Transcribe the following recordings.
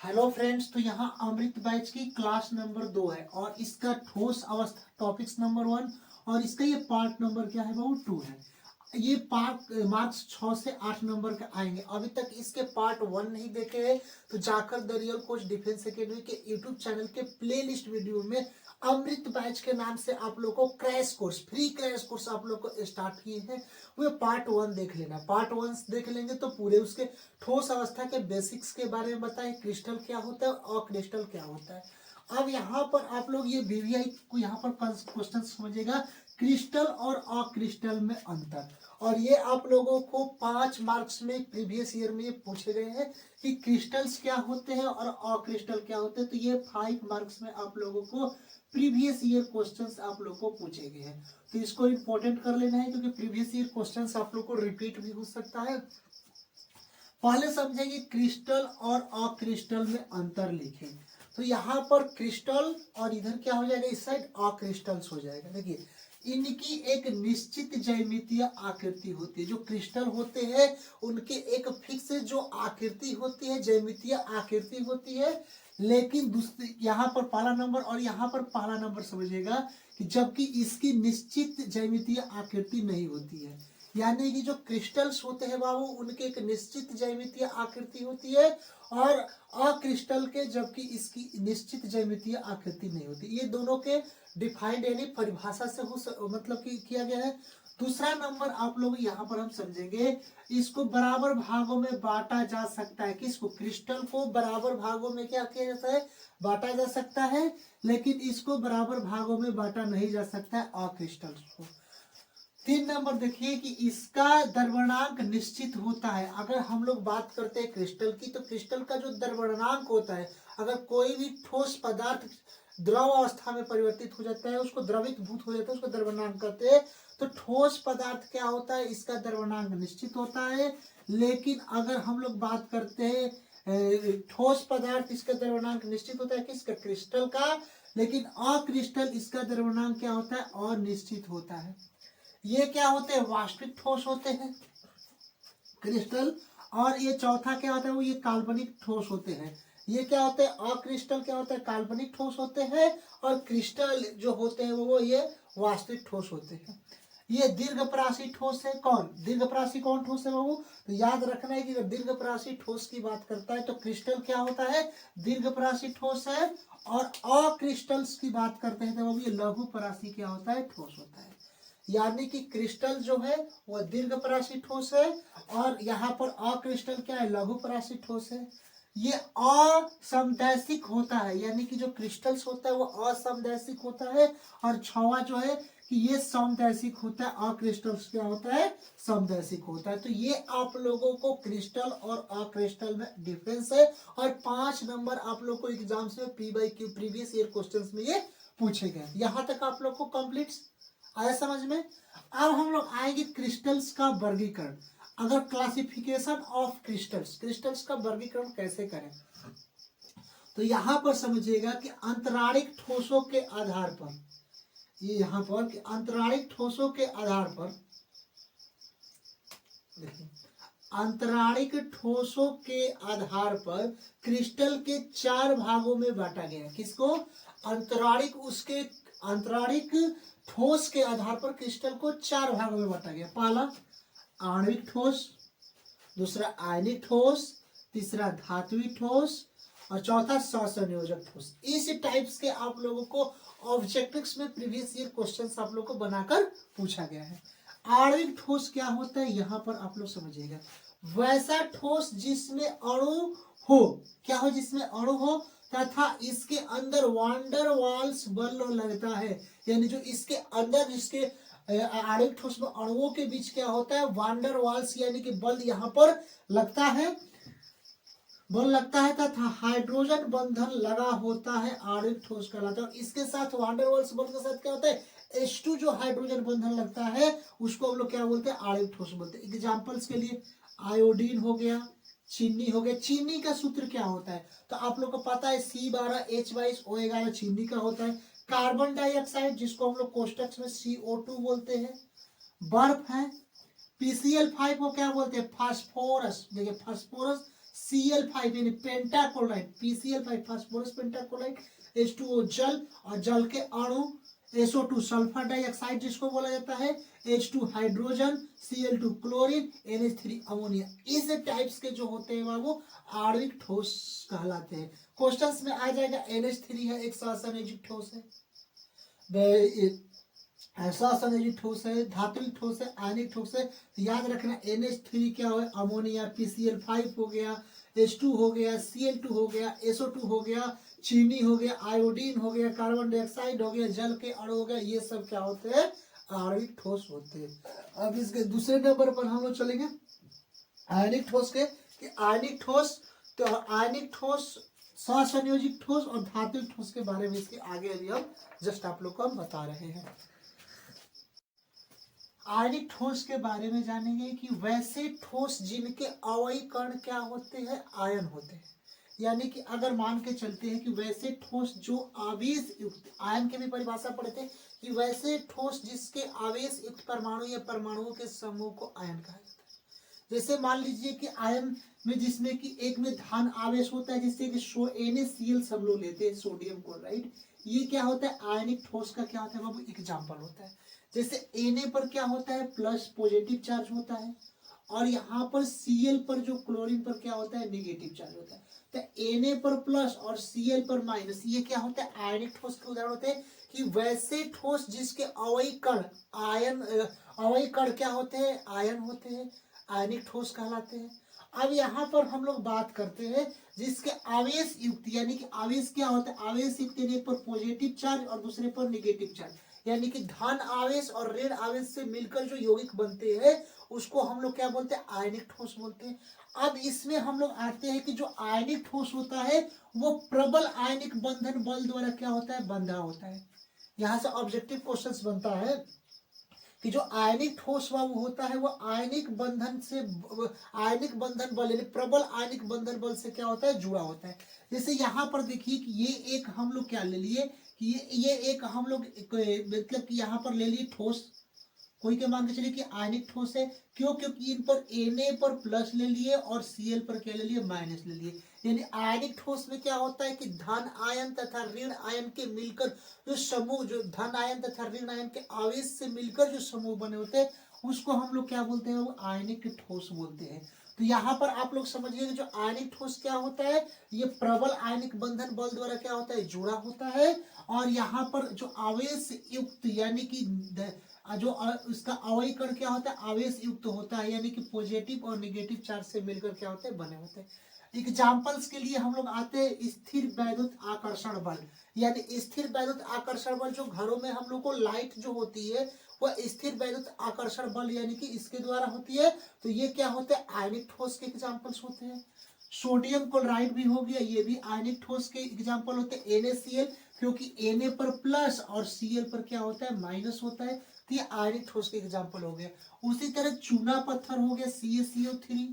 Hello friends, तो यहाँ अमृत batch की क्लास नंबर 2 है और इसका ठोस अवस्था टॉपिक्स नंबर 1 और इसका ये पार्ट नंबर क्या है वो 2 है। ये पार्ट मार्क्स 6 से 8 नंबर के आएंगे। अभी तक इसके पार्ट 1 नहीं देखे हैं तो जाकर the real coach defence academy के यूट्यूब चैनल के प्लेलिस्ट वीडियो में अमृत बैच के नाम से आप लोग को crash course, free crash course आप लोग को स्टार्ट किए हैं। वो पार्ट 1 देख लेना। पार्ट 1 देख लेंगे तो पूरे उसके ठोस अवस्था के बेसिक्स के बारे में बताएं, क्रिस्टल क्या होता है और क्रिस्टल क्या होता है। अब यहाँ पर आप लोग ये बीवीआई को यहाँ पर क्वेश्चन समझिएगा, क्रिस्टल और अक्रिस्टल में अंतर। और ये आप लोगों को 5 मार्क्स में प्रीवियस ईयर में पूछे गए हैं कि क्रिस्टल्स क्या होते हैं और अक्रिस्टल क्या होते हैं। तो ये 5 मार्क्स में आप लोगों को प्रीवियस ईयर क्वेश्चंस आप लोग को पूछे गए हैं। तो इसको इंपॉर्टेंट कर लेना है क्योंकि प्रीवियस ईयर क्वेश्चंस आप लोग को रिपीट भी हो सकता है। पहले समझेंगे क्रिस्टल और अक्रिस्टल में अंतर लिखें। तो यहाँ पर क्रिस्टल और इधर क्या हो जाएगा, इस साइड अक्रिस्टल्स हो जाएगा। देखिए इनकी एक निश्चित ज्यामितीय आकृति होती है। जो क्रिस्टल होते हैं उनके एक फिक्स जो आकृति होती है, ज्यामितीय आकृति होती है। लेकिन दूसरे यहाँ पर पहला नंबर और यहाँ पर पहला नंबर समझिएगा कि जबकि इसकी निश्चित ज्यामितीय आकृति नहीं होती है। यानी कि जो क्रिस्टल्स होते हैं बाबू उनके एक निश्चित ज्यामितीय आकृति होती है और अक्रिस्टल के जबकि इसकी निश्चित ज्यामितीय आकृति नहीं होती। ये दोनों के डिफाइंड यानी परिभाषा से मतलब कि किया गया है। दूसरा नंबर आप लोग यहाँ पर हम समझेंगे, इसको बराबर भागों में बांटा जा सकता है। किसको, क्रिस्टल को बराबर भागों में क्या किया जाता है, बांटा जा सकता है। लेकिन इसको बराबर भागों में बांटा नहीं जा सकता है अक्रिस्टल को। 3 नंबर देखिए कि इसका द्रव्यमाप निश्चित होता है। अगर हम लोग बात करते हैं क्रिस्टल की तो क्रिस्टल का जो द्रव्यमाप होता है, अगर कोई भी ठोस पदार्थ द्रव अवस्था में परिवर्तित हो जाता है, उसको द्रवित भूत हो जाता है, उसको द्रव्यमाप कहते हैं। तो ठोस पदार्थ क्या होता है, इसका द्रव्यमाप निश्चित होता है। लेकिन अगर हम लोग बात करते हैं ठोस पदार्थ, इसका द्रव्यमाप निश्चित होता है किसका, क्रिस्टल का। लेकिन अक्रिस्टल इसका द्रव्यमाप क्या होता है, अनिश्चित होता है। ये क्या होते हैं, वास्तविक ठोस होते हैं क्रिस्टल। और ये चौथा क्या होता है, वो ये काल्पनिक ठोस होते हैं। ये क्या होते हैं, अक्रिस्टल क्या होता है, काल्पनिक ठोस होते हैं। और क्रिस्टल जो होते हैं वो ये वास्तविक ठोस होते हैं। ये दीर्घपरासी ठोस है। कौन दीर्घपरासी, कौन ठोस है बाबू, तो याद रखना है कि अगर दीर्घपरासी ठोस की बात करता है तो क्रिस्टल क्या होता है, दीर्घपरासी ठोस है। और अक्रिस्टल्स की बात करते हैं तो वो ये लघुपरासी क्या होता है, ठोस होता है। यानी कि क्रिस्टल जो है वह दीर्घपरासी ठोस है और यहाँ पर अक्रिस्टल क्या है, लघुपरासी ठोस है। ये असमदैशिक होता है, यानी कि जो क्रिस्टल्स होता है वो असमदैशिक होता है। और छवा जो है कि ये समदैशिक होता है, अक्रिस्टल्स क्या होता है, समदैशिक होता है। तो ये आप लोगों को क्रिस्टल और अक्रिस्टल में डिफरेंस है। और 5 नंबर आप लोग को एग्जाम्स में PYQ प्रीवियस ईयर क्वेश्चंस में ये पूछे गए। यहाँ तक आप लोग को कंप्लीट आया समझ में। अब हम लोग आएंगे क्रिस्टल्स का वर्गीकरण। अगर क्लासिफिकेशन ऑफ क्रिस्टल्स, क्रिस्टल्स का वर्गीकरण कैसे करें, तो यहां पर समझिएगा कि अंतराणिक ठोसों के आधार पर, ये यहां पर कि अंतराणिक ठोसों के आधार पर, देखिए अंतराणिक ठोसों के आधार पर क्रिस्टल के 4 भागों में बांटा गया। किसको, अंतराणिक, उसके अंतराणिक ठोस के आधार पर क्रिस्टल को 4 भागों में बांटा गया। पहला आणविक ठोस, दूसरा आयनिक ठोस, तीसरा धात्विक ठोस और चौथा सहसंयोजक ठोस। इस टाइप्स के आप लोगों को ऑब्जेक्टिव्स में प्रीवियस ईयर क्वेश्चंस आप लोगों को बनाकर पूछा गया है। आणविक ठोस क्या होता है, यहाँ पर आप लोग समझिएगा, वैसा ठोस जिसमें अणु हो, क्या हो, जिसमें अणु हो तथा इसके अंदर वांडर वाल्स बल लगता है। यानी जो इसके अंदर, जिसके आणविक ठोस में अणुओं के बीच क्या होता है, वांडर वाल्स यानी कि बल यहाँ पर लगता है, बल लगता है तथा हाइड्रोजन बंधन लगा होता है, आणविक ठोस कहलाता है। और इसके साथ वांडर वाल्स बल के साथ क्या होता है, H2 जो हाइड्रोजन बंधन लगता है उसको हम लोग क्या बोलते हैं, आणविक ठोस बोलते हैं। एग्जाम्पल्स के लिए आयोडीन हो गया, चीनी हो गया। चीनी का सूत्र क्या होता है, तो आप लोग को पता है C12H22O11 चीनी का होता है। कार्बन डाइऑक्साइड जिसको हम लोग कोष्टक में CO2 बोलते हैं। बर्फ है, PCl5 को क्या बोलते हैं, फास्फोरस। देखिए फास्फोरस Cl5 यानी pentachloride, PCl5 phosphorus pentachloride, H2O जल, और जल के अणु SO2 सल्फर डाइऑक्साइड जिसको बोला जाता है, H2 hydrogen, Cl2 chlorine, NH3 ammonia. इस टाइप्स के जो होते हैं वो आणविक ठोस कहलाते हैं। क्वेश्चंस में आ जाएगा NH3 है एक सहसंयोजित ठोस है, सहसंयोजित ठोस है, धात्विक ठोस है, आयनिक ठोस है। तो याद रखना NH3 क्या है, अमोनिया, PCl5 हो गया, H2 हो गया, Cl2 हो गया, SO2 हो गया, चीनी हो गया, आयोडीन हो गया, कार्बन डाइऑक्साइड हो गया, जल के अणु हो गया, ये सब क्या होते हैं, आणविक ठोस होते हैं। अब इसके दूसरे नंबर पर हम लोग चलेंगे आयनिक ठोस के, कि आयनिक ठोस, तो आयनिक ठोस, सहसंयोजित ठोस और धात्विक ठोस के बारे में इसके आगे अभी हम जस्ट आप लोग को हम बता रहे हैं। आयनिक ठोस के बारे में जानेंगे कि वैसे ठोस जिनके अवयवी कण क्या होते हैं, आयन होते हैं। यानी कि अगर मान के चलते हैं कि वैसे ठोस जो आवेश युक्त, आयन की भी परिभाषा पढ़ते हैं कि वैसे ठोस जिसके आवेश युक्त परमाणु या परमाणुओं के समूह को आयन कहा जाता है। जैसे मान लीजिए कि आयन में जिसमें कि एक में धन आवेश होता है, जिससे कि NaCl सब लोग लेते हैं, सोडियम क्लोराइड, ये क्या होता है, आयनिक ठोस का क्या होता है बाबू, एग्जाम्पल होता है। जैसे Na पर क्या होता है, प्लस पॉजिटिव चार्ज होता है, और यहाँ पर Cl पर जो क्लोरीन पर क्या होता है, निगेटिव चार्ज होता है। तो Na पर प्लस और Cl पर माइनस, ये क्या होता है, आयनिक ठोस के उदाहरण होते हैं। कि वैसे ठोस जिसके अवयवी कण आयन, अवयवी कण क्या होते हैं, आयन होते हैं, आयनिक ठोस कहलाते हैं। अब यहाँ पर हम लोग बात करते हैं जिसके आवेश युक्त, यानी कि आवेश क्या होता है, आवेश युक्त यानी एक पर पॉजिटिव चार्ज और दूसरे पर निगेटिव चार्ज, यानी कि धन आवेश और ऋण आवेश से मिलकर जो यौगिक बनते हैं उसको हम लोग क्या बोलते हैं, आयनिक ठोस बोलते हैं। अब इसमें हम लोग आते हैं कि जो आयनिक ठोस होता है वो प्रबल आयनिक बंधन बल द्वारा क्या होता है, बंधा होता है। यहाँ से ऑब्जेक्टिव क्वेश्चंस बनता है कि जो आयनिक ठोस होता है वो आयनिक बंधन से, आयनिक बंधन बल यानी प्रबल आयनिक बंधन बल से क्या होता है, जुड़ा होता है। जैसे यहाँ पर देखिए कि ये एक हम लोग क्या ले लिए कि ये एक हम लोग मतलब कि यहाँ पर ले लिए ठोस, कोई के मान के चलिए कि आयनिक ठोस है। क्यों, क्योंकि इन पर Na पर प्लस ले लिए और Cl पर क्या ले लिए, माइनस ले लिए। यानी आयनिक ठोस में क्या होता है कि धन आयन तथा ऋण आयन के मिलकर जो समूह, जो धन आयन तथा ऋण आयन के आवेश से मिलकर जो समूह बने होते हैं उसको हम लोग क्या बोलते हैं, वो आयनिक ठोस बोलते हैं। तो यहाँ पर आप लोग समझिए कि जो आयनिक ठोस क्या होता है, ये प्रबल आयनिक बंधन बल द्वारा क्या होता है, जुड़ा होता है। और यहाँ पर जो आवेश युक्त यानी कि जो उसका अवयवी कण क्या होता है, आवेश युक्त होता है, यानी कि पॉजिटिव और नेगेटिव चार्ज से मिलकर क्या होते हैं, बने होते हैं। एग्जाम्पल्स के लिए हम लोग आते हैं स्थिर वैद्युत आकर्षण बल, यानी स्थिर वैद्युत आकर्षण बल जो घरों में हम लोग को लाइट जो होती है वह स्थिर वैद्युत आकर्षण बल यानी कि इसके द्वारा होती है। तो ये क्या होते हैं, आयनिक ठोस के एग्जाम्पल्स होते हैं। सोडियम क्लोराइड भी हो गया, ये भी आयनिक ठोस के एग्जाम्पल होते हैं। NaCl, क्योंकि Na पर प्लस और Cl पर क्या होता है, माइनस होता है, तो ये आयनिक ठोस के एग्जाम्पल हो गया। उसी तरह चूना पत्थर हो गया, CaCO3,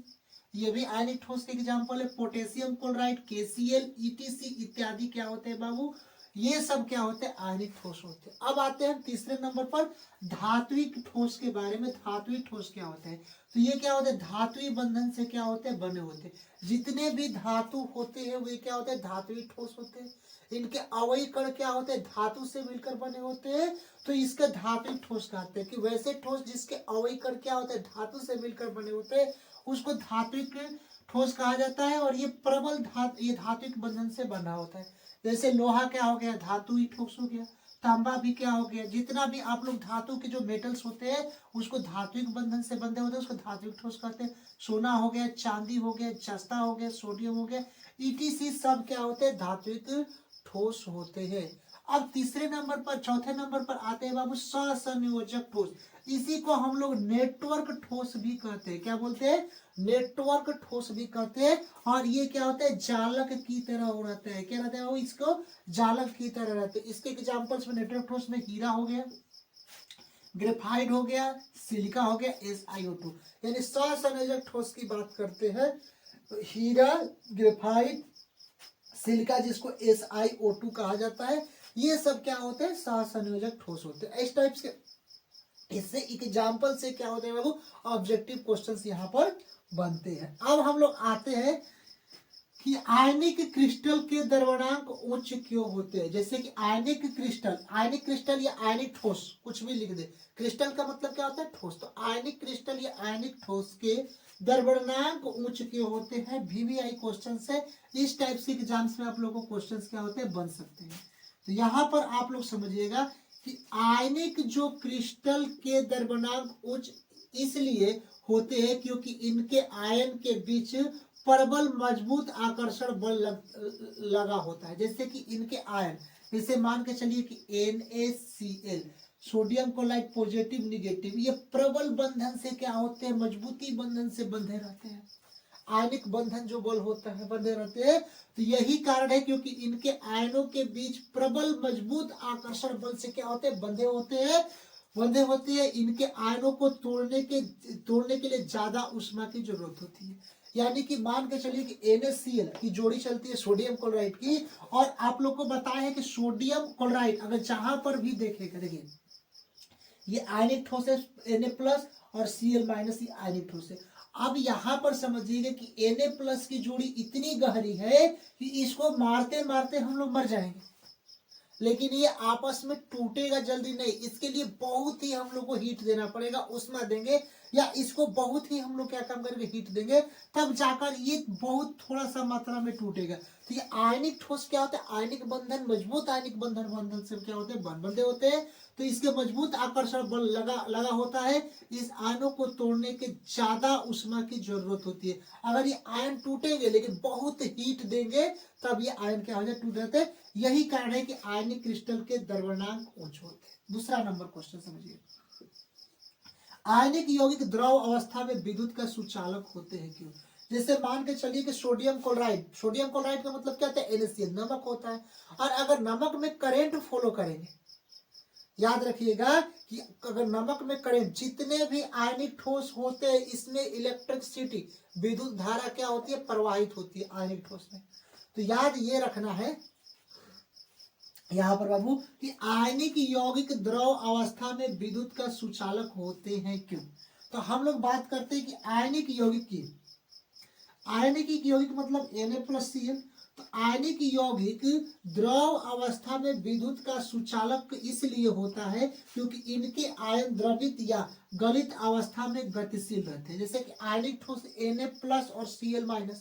ये भी आयनिक ठोस के एग्जाम्पल है। पोटेशियम क्लोराइड, KCl, ETC इत्यादि क्या होते हैं बाबू, ये सब क्या होते हैं, आयनिक ठोस होते हैं। अब आते हैं तीसरे नंबर पर धात्विक ठोस के बारे में। धात्विक ठोस क्या होते हैं, तो ये क्या होते हैं, धात्विक बंधन से क्या होते हैं, बने होते हैं। जितने भी धातु होते हैं वे क्या होते हैं, धात्विक ठोस होते हैं। इनके अवयवी कण क्या होते हैं, धातु से मिलकर बने होते हैं, तो इसका धात्विक ठोस कहते हैं। कि वैसे ठोस जिसके अवयवी कण क्या होते हैं, धातु से मिलकर बने होते हैं, उसको धात्विक ठोस कहा जाता है। और ये प्रबल ये धात्विक बंधन से बना होता है। जैसे लोहा क्या हो गया, धातु ही ठोस हो गया। तांबा भी क्या हो गया, जितना भी आप लोग धातु के जो मेटल्स होते हैं उसको धात्विक बंधन से बंधे होते हैं, उसको धात्विक ठोस कहते हैं। सोना हो गया, चांदी हो गया, जस्ता हो गया, सोडियम हो गया, ETC सब क्या होते हैं, धात्विक ठोस होते हैं। अब तीसरे नंबर पर, चौथे नंबर पर आते हैं बाबू सहसंयोजक ठोस। इसी को हम लोग नेटवर्क ठोस भी कहते हैं। क्या बोलते हैं, नेटवर्क ठोस भी कहते हैं। और ये क्या होता है, जालक की तरह हो रहते हैं। क्या रहता है वो, इसको जालक की तरह रहते हैं। इसके एग्जाम्पल्स में नेटवर्क ठोस में हीरा हो गया, ग्रेफाइट हो गया, सिलिका हो गया, SiO2। यानी सहसंयोजक ठोस की बात करते हैं तो हीरा, ग्रेफाइट, सिलिका जिसको SiO2 कहा जाता है, ये सब क्या होते हैं, सहसंयोजक ठोस होते हैं। इस टाइप्स के, इससे एग्जाम्पल से क्या होते हैं बाबू, ऑब्जेक्टिव क्वेश्चंस यहाँ पर बनते हैं। अब हम लोग आते हैं कि आयनिक क्रिस्टल के द्रवणांक उच्च क्यों होते हैं। जैसे कि आयनिक क्रिस्टल या आयनिक ठोस, कुछ भी लिख दे, क्रिस्टल का मतलब क्या होता है, ठोस। तो आयनिक क्रिस्टल या आयनिक ठोस के द्रवणांक उच्च क्यों होते हैं, VVI क्वेश्चन है। इस टाइप के एग्जाम्स में आप लोगों को क्वेश्चन क्या होते हैं, बन सकते हैं। तो यहाँ पर आप लोग समझिएगा कि आयनिक जो क्रिस्टल के द्रवणांक उच्च इसलिए होते हैं क्योंकि इनके आयन के बीच प्रबल मजबूत आकर्षण बल लगा होता है। जैसे कि इनके आयन, जैसे मान के चलिए कि NaCl, sodium chloride positive negative, ये प्रबल बंधन से क्या होते हैं, मजबूती बंधन से बंधे रहते हैं। आयनिक बंधन जो बल होता है बंधे रहते हैं। तो यही कारण है क्योंकि इनके आयनों के बीच प्रबल मजबूत आकर्षण बल से क्या होते हैं, बंधे होते हैं। इनके आयनों को तोड़ने के लिए ज्यादा ऊष्मा की जरूरत होती है। यानी कि मान के चलिए कि NaCl की जोड़ी चलती है सोडियम क्लोराइड की, और आप लोग को बताया है कि सोडियम क्लोराइड अगर जहां पर भी देखेगा, देखिए ये आयनिक ठोस है Na+ और Cl- ये आयनिक ठोस है। अब यहां पर समझिएगा कि Na+ की जोड़ी इतनी गहरी है कि इसको मारते मारते हम लोग मर जाएंगे, लेकिन ये आपस में टूटेगा जल्दी नहीं। इसके लिए बहुत ही हम लोग को हीट देना पड़ेगा, उष्मा देंगे, या इसको बहुत ही हम लोग क्या काम करेंगे, हीट देंगे, तब जाकर ये बहुत थोड़ा सा मात्रा में टूटेगा। तो ये आयनिक ठोस क्या होता है, आयनिक बंधन, मजबूत आयनिक बंधन से क्या होते हैं, बंधे होते हैं। तो इसके मजबूत आकर्षण बल लगा होता है। इस आयनों को तोड़ने के ज्यादा उष्मा की जरूरत होती है। अगर ये आयन टूटेंगे लेकिन बहुत हीट देंगे तब ये आयन क्या हो जाए, टूट जाते हैं। यही कारण है कि आयनिक क्रिस्टल के द्रवणांक उच्च होते हैं। दूसरा नंबर क्वेश्चन समझिए, आयनिक यौगिक द्रव अवस्था में विद्युत का सुचालक होते हैं क्यों। जैसे मान के चलिए कि सोडियम क्लोराइड का मतलब क्या होता है, NaCl, नमक होता है। और अगर नमक में करंट फॉलो करेंगे, याद रखिएगा कि अगर नमक में करंट, जितने भी आयनिक ठोस होते हैं इसमें इलेक्ट्रिसिटी, विद्युत धारा क्या होती है, प्रवाहित होती है आयनिक ठोस में। तो याद ये रखना है यहाँ पर बाबू कि आयनिक यौगिक द्रव अवस्था में विद्युत का सुचालक होते हैं क्यों। तो हम लोग बात करते हैं कि आयनिक यौगिक मतलब Na+Cl। तो आयनिक यौगिक द्रव अवस्था में विद्युत का सुचालक इसलिए होता है क्योंकि इनके आयन द्रवित या गलित अवस्था में गतिशील रहते हैं। जैसे कि आयनिक ठोस Na+ और Cl-,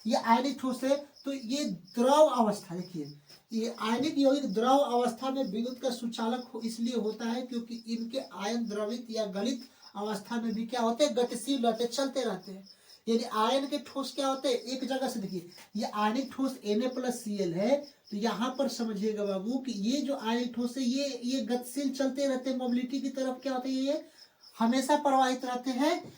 ये आयनिक ठोस है। तो ये द्रव अवस्था, देखिए ये आयनिक यौगिक द्रव अवस्था में विद्युत का सुचालक इसलिए होता है क्योंकि इनके आयन द्रवित या गलित अवस्था में भी क्या होते हैं, गतिशील रहते, चलते रहते हैं। यानी आयन के ठोस क्या होते हैं, एक जगह से, देखिए ये आयनिक ठोस Na+Cl है। तो यहाँ पर समझिएगा बाबू कि ये जो आयनिक ठोस है ये गतिशील चलते रहते हैं, मोबिलिटी की तरफ क्या होते हैं, ये हमेशा प्रवाहित रहते हैं।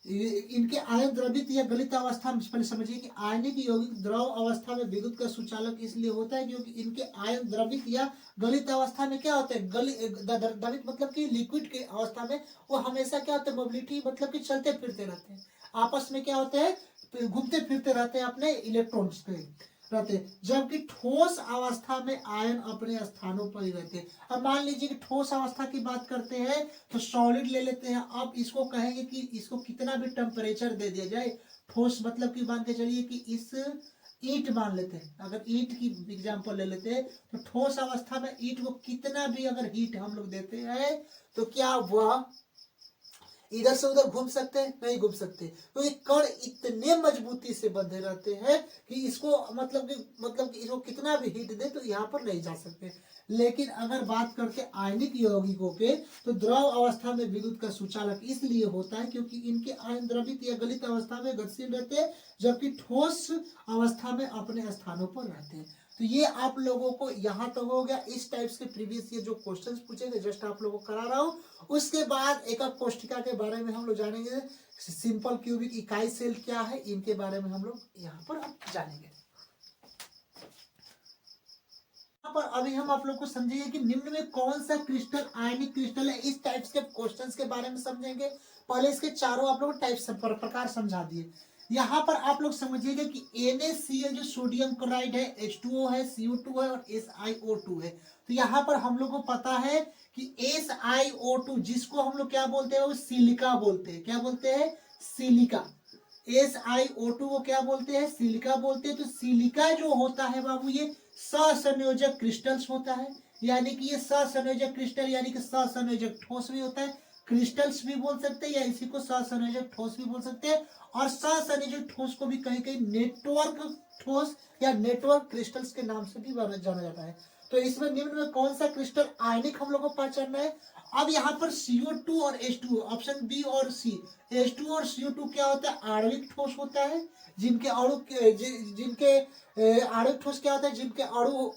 इनके आयन द्रवित या गलित अवस्था में, पहले समझिए कि आयनिक यौगिक द्रव अवस्था में विद्युत का सुचालक इसलिए होता है क्योंकि इनके आयन द्रवित या गलित अवस्था में क्या होते हैं, द्रवित मतलब कि लिक्विड के अवस्था में वो हमेशा क्या होते हैं, मोबिलिटी मतलब कि चलते फिरते रहते हैं, आपस में क्या होते हैं, घूमते फिरते रहते हैं, अपने इलेक्ट्रॉन्स पे रहते हैं। जबकि ठोस अवस्था में आयन अपने स्थानों पर ही रहते हैं। अब मान लीजिए कि ठोस अवस्था की बात करते हैं तो सॉलिड ले लेते हैं। अब इसको कहेंगे कि इसको कितना भी टेम्परेचर दे दिया जाए, ठोस मतलब कि मान के चलिए कि इस ईंट मान लेते हैं, अगर ईंट की एग्जांपल ले लेते हैं तो ठोस अवस्था में ईंट को कितना भी अगर हीट हम लोग देते हैं तो क्या वह इधर से उधर घूम सकते हैं, नहीं घूम सकते। तो ये कण इतने मजबूती से बंधे रहते हैं कि इसको मतलब कि इसको कितना भी हीट दे तो यहाँ पर नहीं जा सकते। लेकिन अगर बात करते आयनिक यौगिकों के, तो द्रव अवस्था में विद्युत का सुचालक इसलिए होता है क्योंकि इनके आयन द्रवित या गलित अवस्था में गतिशील रहते हैं, जबकि ठोस अवस्था में अपने स्थानों पर रहते हैं। तो ये आप लोगों को यहाँ तक हो गया। इस टाइप्स के प्रीवियस ईयर जो क्वेश्चंस पूछे थे जस्ट आप लोगों को करा रहा हूँ। उसके बाद एकक कोष्ठिका के बारे में हम लोग जानेंगे, सिंपल क्यूबिक इकाई सेल क्या है, इनके बारे में हम लोग यहाँ पर जानेंगे। यहाँ पर अभी हम आप लोग को समझेंगे कि निम्न में कौन सा क्रिस्टल आयनिक क्रिस्टल है। इस टाइप्स के क्वेश्चंस के बारे में समझेंगे। पहले इसके चारों आप लोग टाइप्स प्रकार समझा दिए। यहाँ पर आप लोग समझिएगा कि NaCl जो सोडियम क्लोराइड है, H2O है, CO2 है और SiO2 है। तो यहाँ पर हम लोग को पता है कि SiO2 जिसको हम लोग क्या बोलते हैं, वो सिलिका बोलते हैं। क्या बोलते हैं, सिलिका। SiO2 को क्या बोलते हैं, सिलिका बोलते हैं। तो सिलिका जो होता है बाबू ये सहसंयोजक क्रिस्टल्स होता है, यानी कि ये सहसंयोजक क्रिस्टल यानी कि सहसंयोजक ठोस भी होता है, क्रिस्टल्स भी बोल सकते हैं या इसी को सहसंयोजक ठोस भी बोल सकते हैं। और सहसंयोजक ठोस को भी कहीं कहीं नेटवर्क ठोस या नेटवर्क क्रिस्टल्स के नाम से भी जाना जाता है। तो इसमें निम्न में कौन सा क्रिस्टल आयनिक हम लोग को पहचानना है। अब यहाँ पर CO2 और H2 ऑप्शन बी और सी, H2 और CO2 क्या होता है, आणविक ठोस होता है, जिनके अणु जिनके आणविक ठोस क्या होता है, जिनके अणु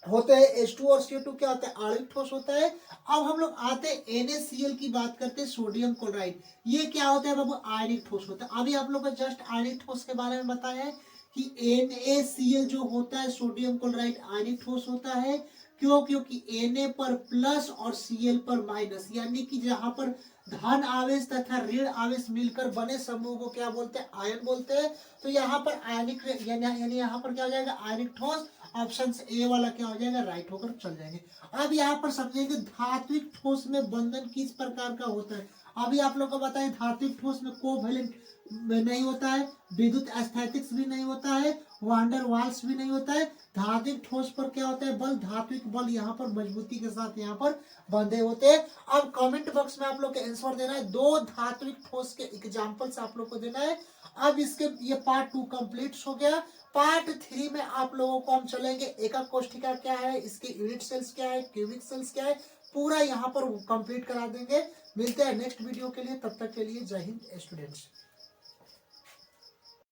होते हैं। H2 और CO2 क्या होता है, आणविक ठोस होता है। अब हम लोग आते हैं NaCl की बात करते हैं, सोडियम क्लोराइड। ये क्या होता है बाबू, आयनिक ठोस होता है। अभी आप लोग को जस्ट आयनिक ठोस के बारे में बताया है कि NaCl जो होता है सोडियम क्लोराइड आयनिक ठोस होता है। क्यों, क्योंकि Na पर प्लस और Cl पर माइनस, यानी कि जहां पर धन आवेश तथा ऋण आवेश मिलकर बने समूह को क्या बोलते हैं, आयन बोलते हैं। तो यहाँ पर आयनिक यानी यहाँ पर क्या हो जाएगा, आयनिक ठोस। ऑप्शन ए वाला क्या हो जाएगा, राइट होकर चल जाएंगे। अब यहाँ पर समझेंगे धात्विक ठोस में बंधन किस प्रकार का होता है। अभी आप लोग को बताएं धात्विक ठोस में कोवैलेंट नहीं होता है, विद्युत स्थैतिक्स भी नहीं होता है, वांडर वाल्स भी नहीं होता है। धात्विक ठोस पर क्या होता है, बल, धात्विक बल यहाँ पर मजबूती के साथ यहाँ पर बंधे होते हैं। अब कमेंट बॉक्स में आप लोग के आंसर देना है, दो धात्विक ठोस के एग्जांपल्स आप लोग को देना है। अब इसके ये पार्ट 2 कंप्लीट हो गया। पार्ट 3 में आप लोगों को हम चलेंगे एकक कोष्ठिका क्या है, इसके यूनिट सेल्स क्या है, क्यूबिक सेल्स क्या है, पूरा यहाँ पर कंप्लीट करा देंगे। मिलते हैं नेक्स्ट वीडियो के लिए, तब तक के लिए जय हिंद स्टूडेंट्स।